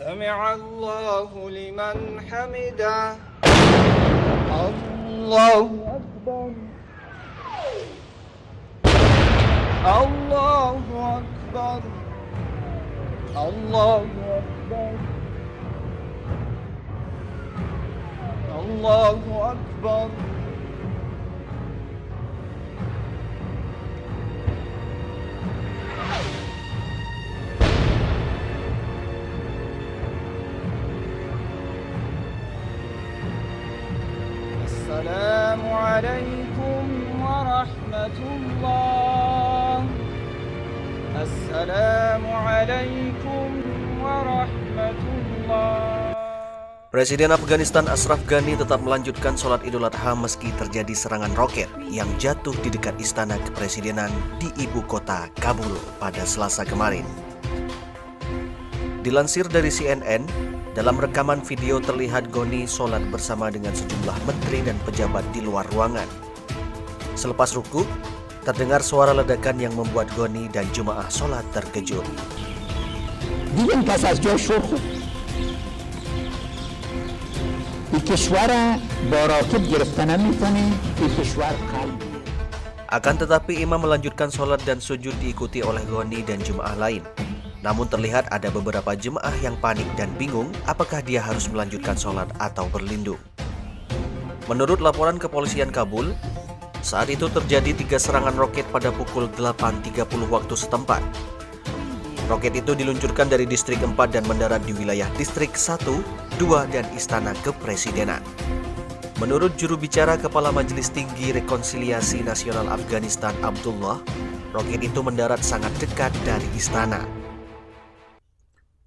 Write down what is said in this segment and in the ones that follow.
سمع الله لمن حمده الله أكبر الله أكبر الله أكبر الله أكبر السلام عليكم ورحمة الله السلام عليكم ورحمة الله. Presiden Afghanistan Ashraf Ghani tetap melanjutkan sholat Idul Adha meski terjadi serangan roket yang jatuh di dekat istana kepresidenan di ibu kota Kabul pada Selasa kemarin. Dilansir dari CNN, dalam rekaman video terlihat Ghani sholat bersama dengan sejumlah menteri dan pejabat di luar ruangan. Selepas ruku, terdengar suara ledakan yang membuat Ghani dan jemaah sholat terkejut. Akan tetapi imam melanjutkan sholat dan sujud diikuti oleh Ghani dan jemaah lain. Namun terlihat ada beberapa jemaah yang panik dan bingung apakah dia harus melanjutkan sholat atau berlindung. Menurut laporan kepolisian Kabul, saat itu terjadi 3 serangan roket pada pukul 8.30 waktu setempat. Roket itu diluncurkan dari distrik 4 dan mendarat di wilayah distrik 1, 2, dan istana kepresidenan. Menurut juru bicara Kepala Majelis Tinggi Rekonsiliasi Nasional Afghanistan Abdullah, roket itu mendarat sangat dekat dari istana.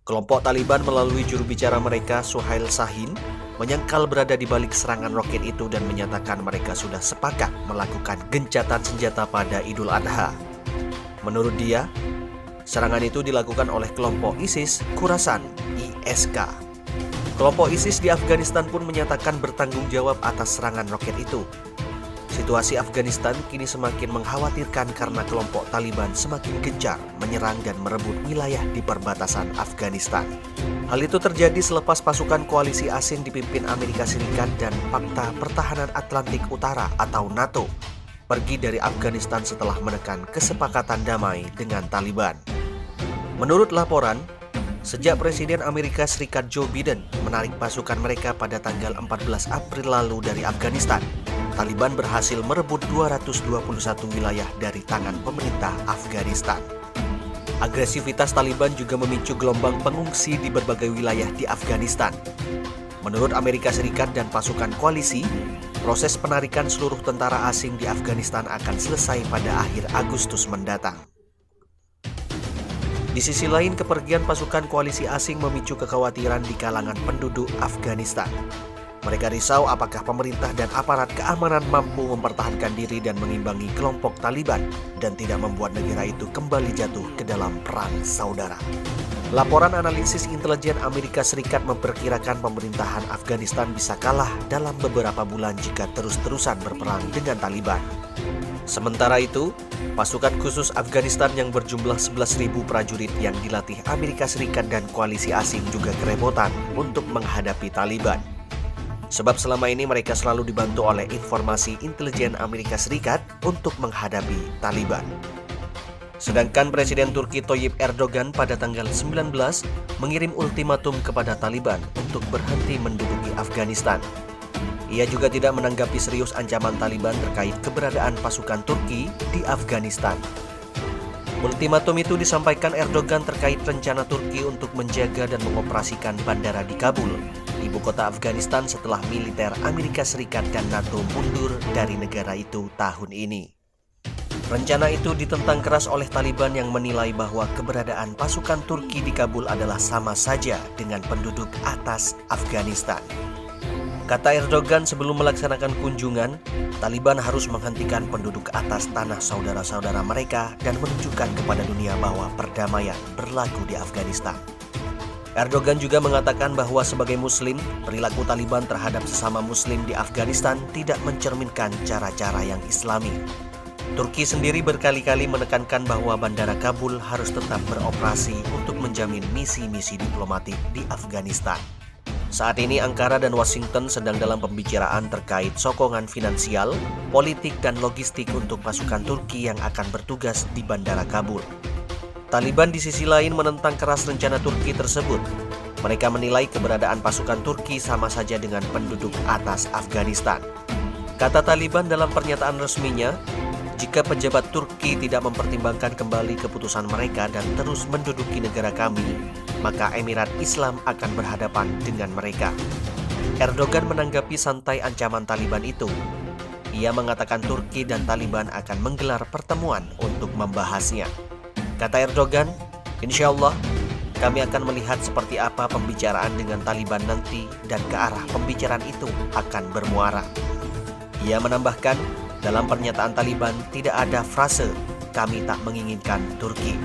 Kelompok Taliban melalui juru bicara mereka Suhail Shahin menyangkal berada di balik serangan roket itu dan menyatakan mereka sudah sepakat melakukan gencatan senjata pada Idul Adha. Menurut dia, serangan itu dilakukan oleh kelompok ISIS Khorasan (ISK). Kelompok ISIS di Afghanistan pun menyatakan bertanggung jawab atas serangan roket itu. Situasi Afghanistan kini semakin mengkhawatirkan karena kelompok Taliban semakin gencar menyerang dan merebut wilayah di perbatasan Afghanistan. Hal itu terjadi selepas pasukan koalisi asing dipimpin Amerika Serikat dan Pakta Pertahanan Atlantik Utara atau NATO pergi dari Afghanistan setelah menekan kesepakatan damai dengan Taliban. Menurut laporan, sejak Presiden Amerika Serikat Joe Biden menarik pasukan mereka pada tanggal 14 April lalu dari Afghanistan, Taliban berhasil merebut 221 wilayah dari tangan pemerintah Afghanistan. Agresivitas Taliban juga memicu gelombang pengungsi di berbagai wilayah di Afghanistan. Menurut Amerika Serikat dan pasukan koalisi, proses penarikan seluruh tentara asing di Afghanistan akan selesai pada akhir Agustus mendatang. Di sisi lain, kepergian pasukan koalisi asing memicu kekhawatiran di kalangan penduduk Afghanistan. Mereka risau apakah pemerintah dan aparat keamanan mampu mempertahankan diri dan mengimbangi kelompok Taliban dan tidak membuat negara itu kembali jatuh ke dalam perang saudara. Laporan analisis intelijen Amerika Serikat memperkirakan pemerintahan Afghanistan bisa kalah dalam beberapa bulan jika terus-terusan berperang dengan Taliban. Sementara itu, pasukan khusus Afghanistan yang berjumlah 11.000 prajurit yang dilatih Amerika Serikat dan koalisi asing juga kerepotan untuk menghadapi Taliban. Sebab selama ini mereka selalu dibantu oleh informasi intelijen Amerika Serikat untuk menghadapi Taliban. Sedangkan Presiden Turki Tayyip Erdogan pada tanggal 19 mengirim ultimatum kepada Taliban untuk berhenti menduduki Afghanistan. Ia juga tidak menanggapi serius ancaman Taliban terkait keberadaan pasukan Turki di Afghanistan. Ultimatum itu disampaikan Erdogan terkait rencana Turki untuk menjaga dan mengoperasikan bandara di Kabul, ibu kota Afghanistan setelah militer Amerika Serikat dan NATO mundur dari negara itu tahun ini. Rencana itu ditentang keras oleh Taliban yang menilai bahwa keberadaan pasukan Turki di Kabul adalah sama saja dengan penduduk atas Afghanistan. Kata Erdogan sebelum melaksanakan kunjungan, Taliban harus menghentikan penduduk atas tanah saudara-saudara mereka dan menunjukkan kepada dunia bahwa perdamaian berlaku di Afghanistan. Erdogan juga mengatakan bahwa sebagai Muslim, perilaku Taliban terhadap sesama Muslim di Afghanistan tidak mencerminkan cara-cara yang Islami. Turki sendiri berkali-kali menekankan bahwa Bandara Kabul harus tetap beroperasi untuk menjamin misi-misi diplomatik di Afghanistan. Saat ini Ankara dan Washington sedang dalam pembicaraan terkait sokongan finansial, politik, dan logistik untuk pasukan Turki yang akan bertugas di Bandara Kabul. Taliban di sisi lain menentang keras rencana Turki tersebut. Mereka menilai keberadaan pasukan Turki sama saja dengan penduduk atas Afghanistan. Kata Taliban dalam pernyataan resminya, jika pejabat Turki tidak mempertimbangkan kembali keputusan mereka dan terus menduduki negara kami, maka Emirat Islam akan berhadapan dengan mereka. Erdogan menanggapi santai ancaman Taliban itu. Ia mengatakan Turki dan Taliban akan menggelar pertemuan untuk membahasnya. Kata Erdogan, "Insya Allah, kami akan melihat seperti apa pembicaraan dengan Taliban nanti dan ke arah pembicaraan itu akan bermuara." Ia menambahkan, dalam pernyataan Taliban tidak ada frase "kami tak menginginkan Turki".